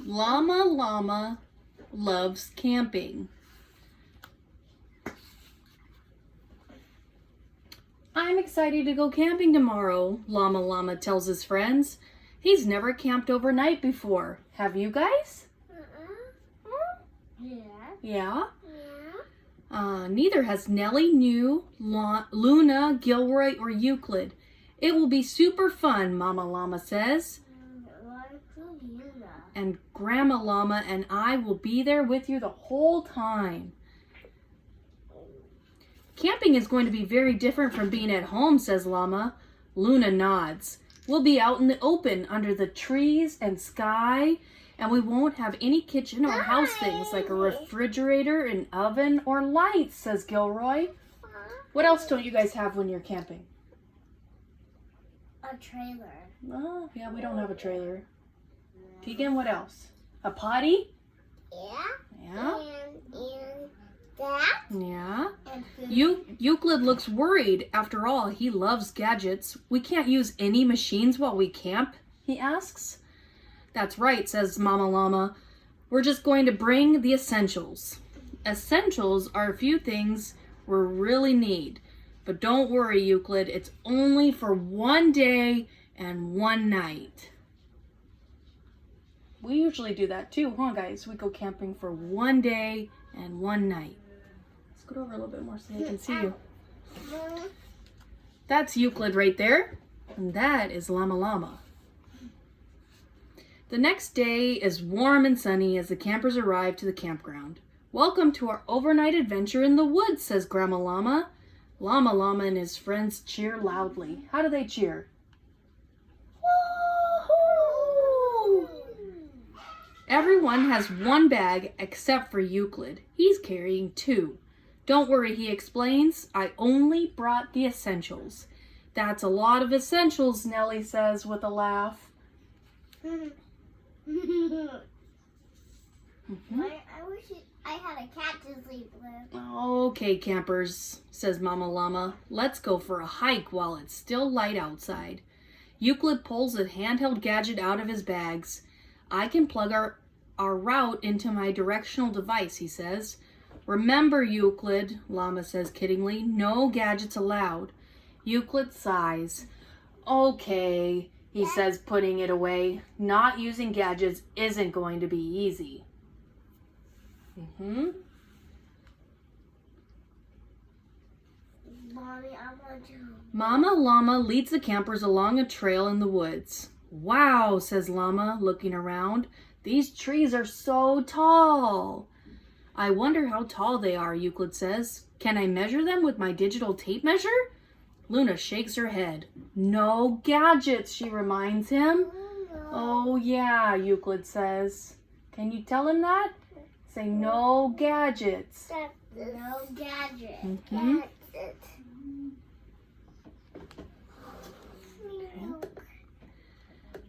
Llama Llama loves camping. I'm excited to go camping tomorrow, Llama Llama tells his friends. He's never camped overnight before. Have you guys? Yeah. Yeah? Yeah. Neither has Nellie, New, Luna, Gilroy, or Euclid. It will be super fun, Mama Llama says. And Grandma Llama and I will be there with you the whole time. Camping is going to be very different from being at home, says Llama. Luna nods. We'll be out in the open under the trees and sky, and we won't have any kitchen or house things like a refrigerator, an oven, or lights, says Gilroy. What else don't you guys have when you're camping? A trailer. Oh, yeah, we don't have a trailer. Tegan, what else? A potty? Yeah. Yeah. And that. Yeah. And food. Euclid looks worried. After all, he loves gadgets. We can't use any machines while we camp, he asks. That's right, says Mama Llama. We're just going to bring the essentials. Essentials are a few things we really need. But don't worry, Euclid. It's only for one day and one night. We usually do that too, huh, guys? We go camping for one day and one night. Let's go over a little bit more so they can see you. That's Euclid right there. And that is Llama Llama. The next day is warm and sunny as the campers arrive to the campground. Welcome to our overnight adventure in the woods, says Grandma Llama. Llama Llama and his friends cheer loudly. How do they cheer? Woo-hoo! Everyone has one bag except for Euclid. He's carrying two. Don't worry, he explains. I only brought the essentials. That's a lot of essentials, Nellie says with a laugh. I wish I had a cat to sleep with. Okay, campers, says Mama Llama. Let's go for a hike while it's still light outside. Euclid pulls a handheld gadget out of his bags. I can plug our route into my directional device, he says. Remember, Euclid, Llama says kiddingly, no gadgets allowed. Euclid sighs. Okay, he says, putting it away. Not using gadgets isn't going to be easy. Mommy, I want to. Mama Llama leads the campers along a trail in the woods. Wow, says Llama, looking around. These trees are so tall. I wonder how tall they are, Euclid says. Can I measure them with my digital tape measure? Luna shakes her head. No gadgets, she reminds him. Oh yeah, Euclid says. Can you tell him that? Say no gadgets. No gadget. Mhm. Gadget.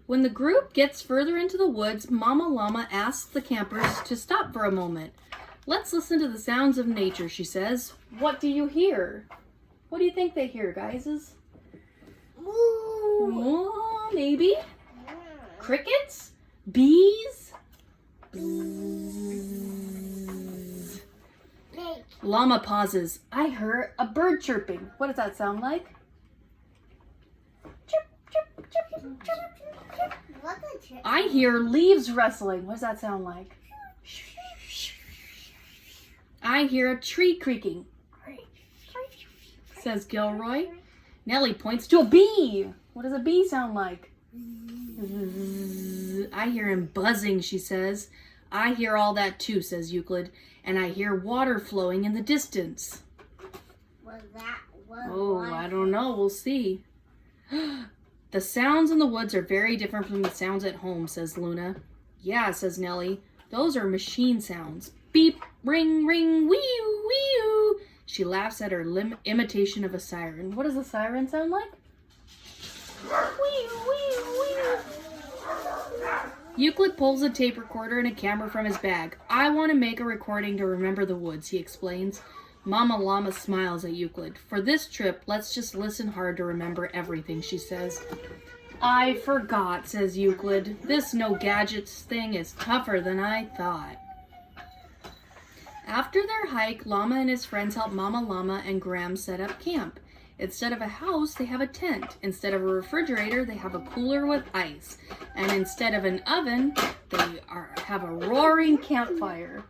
When the group gets further into the woods, Mama Llama asks the campers to stop for a moment. Let's listen to the sounds of nature, she says. What do you hear? What do you think they hear, guys? Oh, maybe? Crickets? Bees? Bzzz. Llama pauses. I heard a bird chirping. What does that sound like? Chirp, chirp, chirp, chirp, chirp. I hear leaves rustling. What does that sound like? I hear a tree creaking, says Gilroy. Nellie points to a bee. What does a bee sound like? I hear him buzzing, she says. I hear all that too, says Euclid. And I hear water flowing in the distance. I don't know. We'll see. The sounds in the woods are very different from the sounds at home, says Luna. Yeah, says Nellie. Those are machine sounds. Beep, ring, ring, wee-oo, wee-oo. She laughs at her imitation of a siren. What does a siren sound like? Wee-oo, wee-oo, wee-oo. Euclid pulls a tape recorder and a camera from his bag. I want to make a recording to remember the woods, he explains. Mama Llama smiles at Euclid. For this trip, let's just listen hard to remember everything, she says. I forgot, says Euclid. This no gadgets thing is tougher than I thought. After their hike, Llama and his friends help Mama Llama and Graham set up camp. Instead of a house, they have a tent. Instead of a refrigerator, they have a cooler with ice. And instead of an oven, they have a roaring campfire.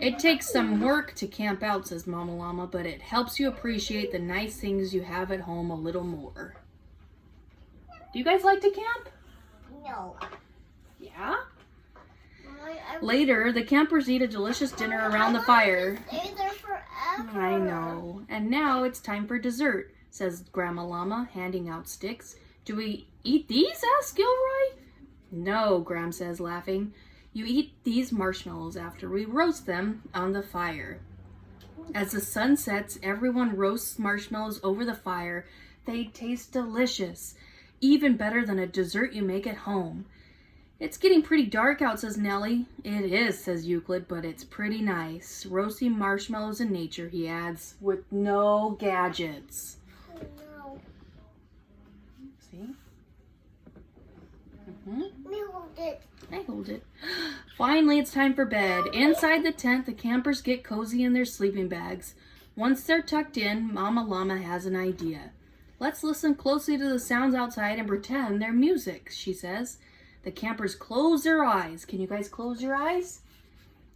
It takes some work to camp out, says Mama Llama, but it helps you appreciate the nice things you have at home a little more. Do you guys like to camp? No. Yeah? Later, the campers eat a delicious dinner around the fire. Stay there forever. I know. And now it's time for dessert, says Grandma Llama, handing out sticks. Do we eat these? Asks Gilroy. No, Graham says, laughing. You eat these marshmallows after we roast them on the fire. As the sun sets, everyone roasts marshmallows over the fire. They taste delicious, even better than a dessert you make at home. It's getting pretty dark out, says Nellie. It is, says Euclid, but it's pretty nice. Roasting marshmallows in nature, he adds, with no gadgets. No. See? Let me hold it. I hold it. Finally, it's time for bed. Inside the tent, the campers get cozy in their sleeping bags. Once they're tucked in, Mama Llama has an idea. Let's listen closely to the sounds outside and pretend they're music, she says. The campers close their eyes. Can you guys close your eyes?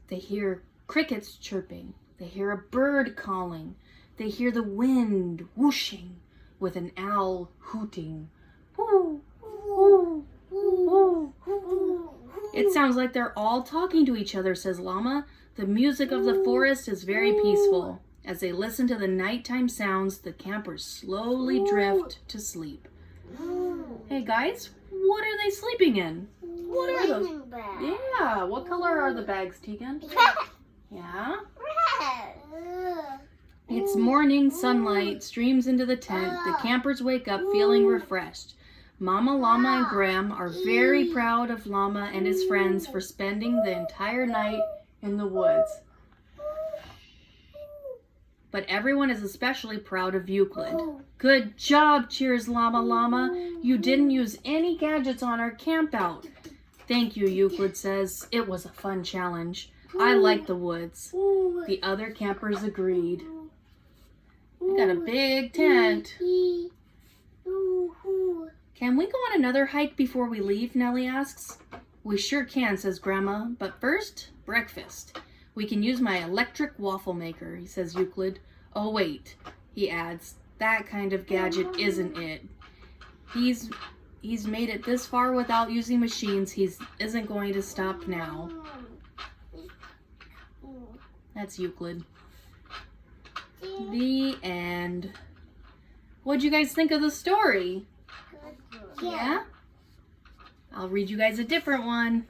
They hear crickets chirping. They hear a bird calling. They hear the wind whooshing with an owl hooting. Whoo, whoo, whoo, whoo. It sounds like they're all talking to each other, says Llama. The music of the forest is very peaceful. As they listen to the nighttime sounds, the campers slowly drift to sleep. Hey guys, what are they sleeping in? What are those? Sleeping bag. Yeah, what color are the bags, Tegan? Yeah? Red. It's morning, sunlight streams into the tent. The campers wake up feeling refreshed. Mama Llama and Graham are very proud of Llama and his friends for spending the entire night in the woods. But everyone is especially proud of Euclid. Good job, cheers Llama Llama. You didn't use any gadgets on our camp out. Thank you, Euclid says. It was a fun challenge. I like the woods. The other campers agreed. We got a big tent. Can we go on another hike before we leave? Nellie asks. We sure can, says Grandma. But first, breakfast. We can use my electric waffle maker, says Euclid. Oh wait, he adds, that kind of gadget isn't it. He's made it this far without using machines. He isn't going to stop now. That's Euclid. The end. What'd you guys think of the story? Yeah? I'll read you guys a different one.